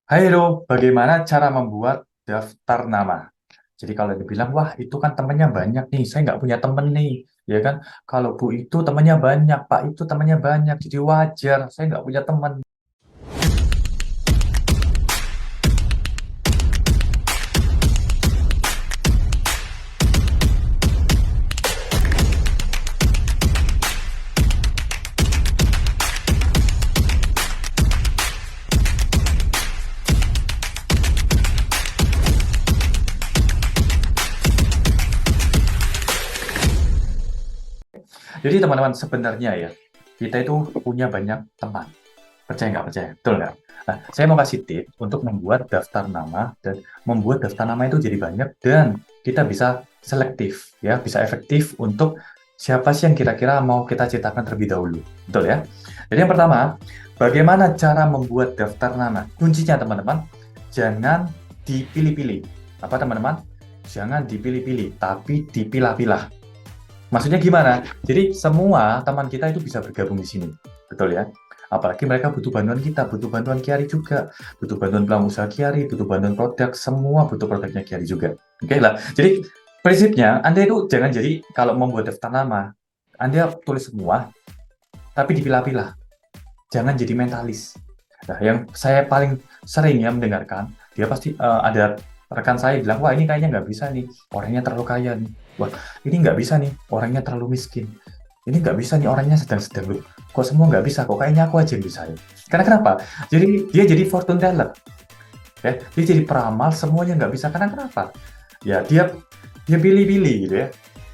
Hai Ro, bagaimana cara membuat daftar nama? Jadi kalau dibilang, wah itu kan temannya banyak nih, saya nggak punya temen nih, ya kan? Kalau Bu itu temannya banyak, Pak itu temannya banyak, jadi wajar, saya nggak punya teman. Jadi teman-teman sebenarnya ya, kita itu punya banyak teman. Percaya nggak percaya? Betul nggak? Nah, saya mau kasih tips untuk membuat daftar nama dan membuat daftar nama itu jadi banyak dan kita bisa selektif, ya, bisa efektif untuk siapa sih yang kira-kira mau kita ciptakan terlebih dahulu. Betul ya? Jadi yang pertama, bagaimana cara membuat daftar nama? Kuncinya teman-teman, jangan dipilih-pilih. Apa teman-teman? Jangan dipilih-pilih, tapi dipilah-pilah. Maksudnya gimana? Jadi semua teman kita itu bisa bergabung di sini, betul ya? Apalagi mereka butuh bantuan kita, butuh bantuan Kiari juga, butuh bantuan pelaku usaha Kiari, butuh bantuan produk, semua butuh produknya Kiari juga. Oke lah. Jadi prinsipnya Anda itu jangan jadi kalau membuat daftar nama, Anda tulis semua, tapi dipilah-pilah. Jangan jadi mentalis. Nah, yang saya paling sering ya mendengarkan, dia pasti ada rekan saya bilang, wah ini kayaknya nggak bisa nih, orangnya terlalu kaya nih. Wah, ini nggak bisa nih, orangnya terlalu miskin. Ini nggak bisa nih, orangnya sedang-sedang loh. Kok semua nggak bisa, kok kayaknya aku aja yang bisa ya. Karena kenapa? Jadi dia jadi fortune teller. Ya, dia jadi peramal, semuanya nggak bisa. Karena kenapa? Ya, dia pilih-pilih gitu ya.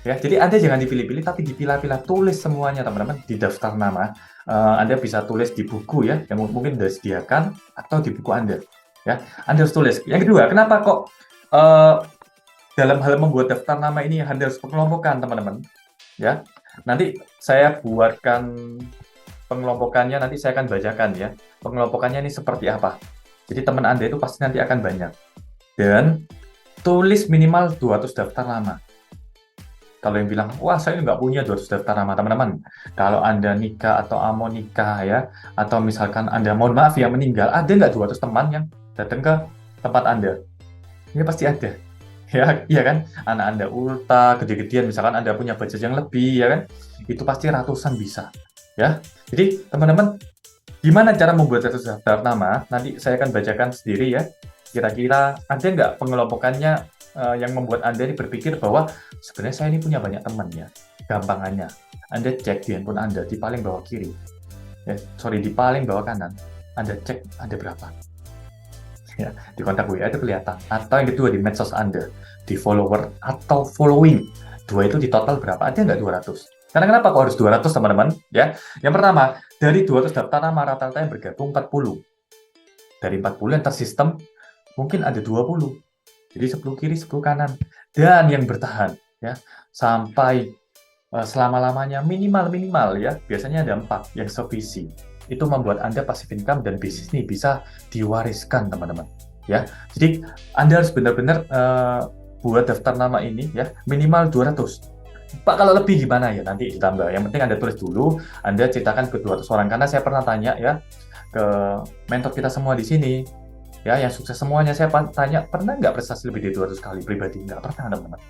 Ya, jadi Anda jangan dipilih-pilih, tapi dipilah-pilah. Tulis semuanya, teman-teman, di daftar nama. Anda bisa tulis di buku ya, yang mungkin sudah disediakan, atau di buku Anda. Ya, Anda harus tulis. Yang kedua, kenapa kok dalam hal membuat daftar nama ini Anda harus pengelompokan, teman-teman? Ya, nanti saya buatkan pengelompokannya, nanti saya akan bacakan ya. Pengelompokannya ini seperti apa. Jadi teman Anda itu pasti nanti akan banyak. Dan tulis minimal 200 daftar nama. Kalau yang bilang, wah saya nggak punya 200 daftar nama, teman-teman. Kalau Anda nikah atau mau nikah ya, atau misalkan Anda, mohon maaf ya, meninggal, ada nggak 200 teman yang datang ke tempat Anda? Ya pasti ada. Ya, iya kan? Anak Anda ulta, gede-gedean, misalkan Anda punya budget yang lebih, ya kan? Itu pasti ratusan bisa. Ya, jadi teman-teman, gimana cara membuat satu daftar nama? Nanti saya akan bacakan sendiri ya. Kira-kira ada nggak pengelompokannya yang membuat Anda ini berpikir bahwa sebenarnya saya ini punya banyak teman ya. Gampangannya, Anda cek di handphone Anda di paling bawah kiri. Ya, sorry, di paling bawah kanan. Anda cek ada berapa. Ya, di kontak WA itu kelihatan. Atau yang kedua di medsos Anda, di follower atau following. Dua itu di total berapa? Ada nggak 200? Karena kenapa kok harus 200 teman-teman? Ya, yang pertama, dari 200 daftar nama rata-rata yang bergabung 40. Dari 40 yang tersistem mungkin ada 20. Jadi 10 kiri, 10 kanan. Dan yang bertahan ya sampai selama-lamanya minimal ya, biasanya ada 4 yang sevisi. Itu membuat Anda passive income dan bisnis ini bisa diwariskan, teman-teman. Ya. Jadi Anda harus benar-benar buat daftar nama ini ya minimal 200. Pak, kalau lebih gimana ya? Nanti ditambah. Yang penting Anda tulis dulu, Anda ceritakan ke 200 orang. Karena saya pernah tanya ya ke mentor kita semua di sini, ya yang sukses semuanya, saya tanya, pernah nggak prestasi lebih dari 200 kali pribadi? Nggak pernah, teman-teman.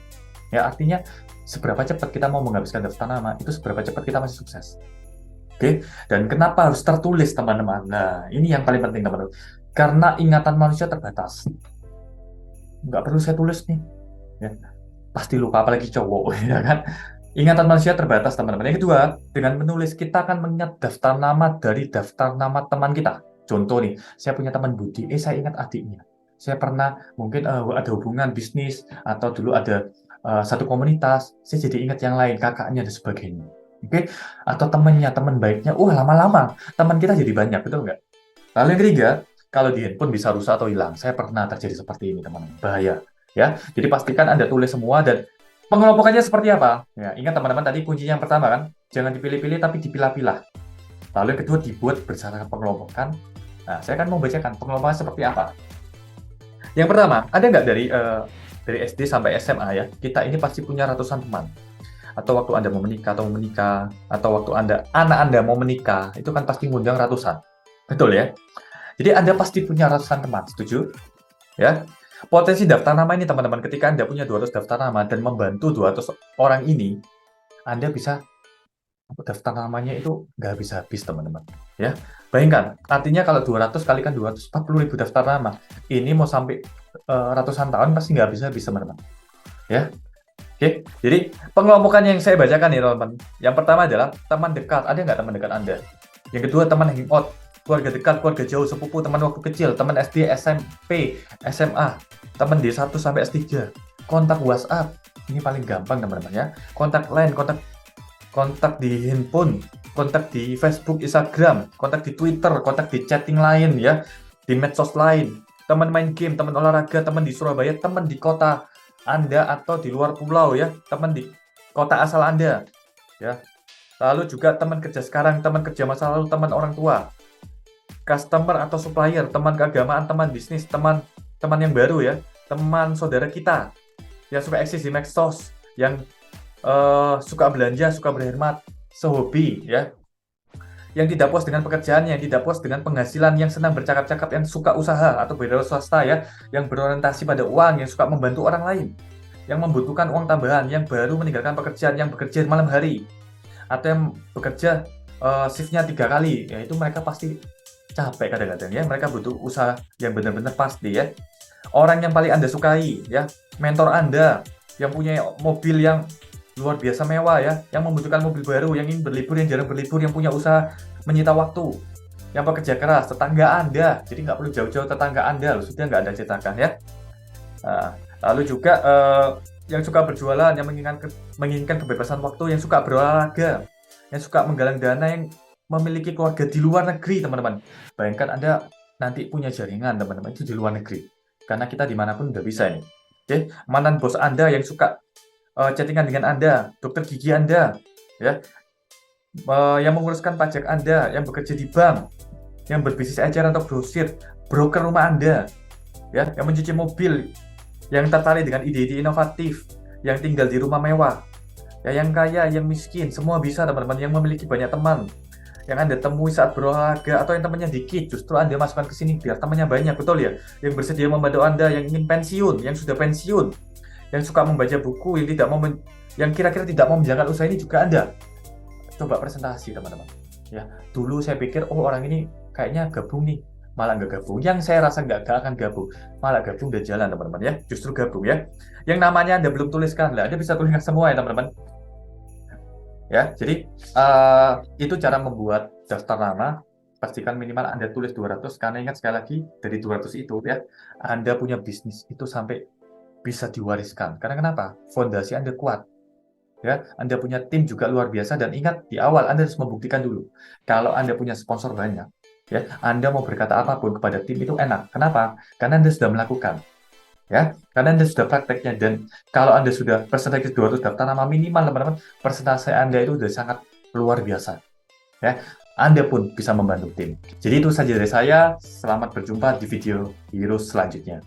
Ya, artinya seberapa cepat kita mau menghabiskan daftar nama, itu seberapa cepat kita masih sukses. Oke, dan kenapa harus tertulis, teman-teman? Nah, ini yang paling penting, teman-teman. Karena ingatan manusia terbatas. Nggak perlu saya tulis nih. Ya, pasti lupa, apalagi cowok, ya kan? Ingatan manusia terbatas, teman-teman. Yang kedua, dengan menulis, kita akan mengingat daftar nama dari daftar nama teman kita. Contoh nih, saya punya teman Budi, saya ingat adiknya. Saya pernah mungkin ada hubungan bisnis, atau dulu ada satu komunitas, saya jadi ingat yang lain, kakaknya, dan sebagainya. Oke, atau temannya, teman baiknya, lama-lama teman kita jadi banyak, betul nggak? Lalu yang ketiga, kalau di handphone bisa rusak atau hilang. Saya pernah terjadi seperti ini, teman-teman. Bahaya. Ya, jadi pastikan Anda tulis semua dan pengelompokannya seperti apa? Ya, ingat teman-teman tadi kuncinya yang pertama kan, jangan dipilih-pilih tapi dipilah-pilah. Lalu yang kedua dibuat berdasarkan pengelompokan. Nah, saya akan membacakan pengelompokan seperti apa. Yang pertama, ada nggak dari SD sampai SMA ya, kita ini pasti punya ratusan teman. Atau waktu Anda mau menikah, atau waktu anak Anda mau menikah, itu kan pasti ngundang ratusan. Betul ya? Jadi Anda pasti punya ratusan teman, setuju? Ya. Potensi daftar nama ini teman-teman, ketika Anda punya 200 daftar nama dan membantu 200 orang ini, Anda bisa daftar namanya itu nggak habis-habis teman-teman. Ya, bayangkan, artinya kalau 200 kalikan 240.000 daftar nama, ini mau sampai ratusan tahun pasti nggak habis-habis teman-teman. Ya, oke. Jadi pengelompokan yang saya bacakan nih teman-teman. Yang pertama adalah teman dekat. Ada nggak teman dekat Anda? Yang kedua teman hangout, keluarga dekat, keluarga jauh, sepupu, teman waktu kecil, teman SD, SMP, SMA, teman D1 sampai S3, kontak WhatsApp. Ini paling gampang teman-teman ya. Kontak lain, kontak di handphone, kontak di Facebook, Instagram, kontak di Twitter, kontak di chatting lain ya, di medsos lain, teman main game, teman olahraga, teman di Surabaya, teman di kota Anda atau di luar pulau ya, teman di kota asal Anda ya. Lalu juga teman kerja sekarang, teman kerja masa lalu, teman orang tua, customer atau supplier, teman keagamaan, teman bisnis, teman yang baru ya, teman saudara kita yang suka eksis di medsos, yang suka belanja, suka berhemat, sehobi ya, yang tidak puas dengan pekerjaannya, yang tidak puas dengan penghasilan, yang senang bercakap-cakap, yang suka usaha atau berwira swasta ya, yang berorientasi pada uang, yang suka membantu orang lain, yang membutuhkan uang tambahan, yang baru meninggalkan pekerjaan, yang bekerja malam hari, atau yang bekerja shiftnya 3 kali, ya itu mereka pasti capek kadang-kadang ya, mereka butuh usaha yang benar-benar pasti ya. Orang yang paling Anda sukai ya, mentor Anda, yang punya mobil yang luar biasa mewah ya, yang membutuhkan mobil baru, yang ingin berlibur, yang jarang berlibur, yang punya usaha menyita waktu, yang pekerja keras, tetangga Anda, jadi nggak perlu jauh-jauh tetangga Anda, sudah nggak Anda ceritakan ya. Nah, lalu juga yang suka berjualan, yang menginginkan kebebasan waktu, yang suka berolahraga, yang suka menggalang dana, yang memiliki keluarga di luar negeri teman-teman. Bayangkan Anda nanti punya jaringan teman-teman itu di luar negeri, karena kita dimanapun udah bisa ini. Oke, mantan bos Anda yang suka chattingan dengan Anda, dokter gigi Anda, ya, yang menguruskan pajak Anda, yang bekerja di bank, yang berbisnis eceran atau grosir, broker rumah Anda, ya, yang mencuci mobil, yang tertarik dengan ide-ide inovatif, yang tinggal di rumah mewah, ya, yang kaya, yang miskin, semua bisa teman-teman, yang memiliki banyak teman, yang Anda temui saat berolahraga, atau yang temannya dikit, justru Anda masukkan ke sini biar temannya banyak, betul ya, yang bersedia membantu Anda, yang ingin pensiun, yang sudah pensiun, yang suka membaca buku, yang tidak mau yang kira-kira tidak mau menjalankan usaha ini juga Anda. Coba presentasi teman-teman. Ya, dulu saya pikir orang ini kayaknya gabung nih, malah nggak gabung. Yang saya rasa nggak akan gabung, malah gabung dan jalan teman-teman ya. Justru gabung ya. Yang namanya Anda belum tuliskan lah, Anda bisa tuliskan semua ya teman-teman. Ya, jadi itu cara membuat daftar nama. Pastikan minimal Anda tulis 200, karena ingat sekali lagi dari 200 itu ya, Anda punya bisnis itu sampai bisa diwariskan. Karena kenapa? Fondasi Anda kuat. Ya, Anda punya tim juga luar biasa, dan ingat di awal Anda harus membuktikan dulu. Kalau Anda punya sponsor banyak, ya, Anda mau berkata apapun kepada tim itu enak. Kenapa? Karena Anda sudah melakukan. Ya, karena Anda sudah prakteknya, dan kalau Anda sudah persentase 200 daftar nama minimal teman-teman, persentase Anda itu sudah sangat luar biasa. Ya, Anda pun bisa membantu tim. Jadi itu saja dari saya. Selamat berjumpa di video Heroes selanjutnya.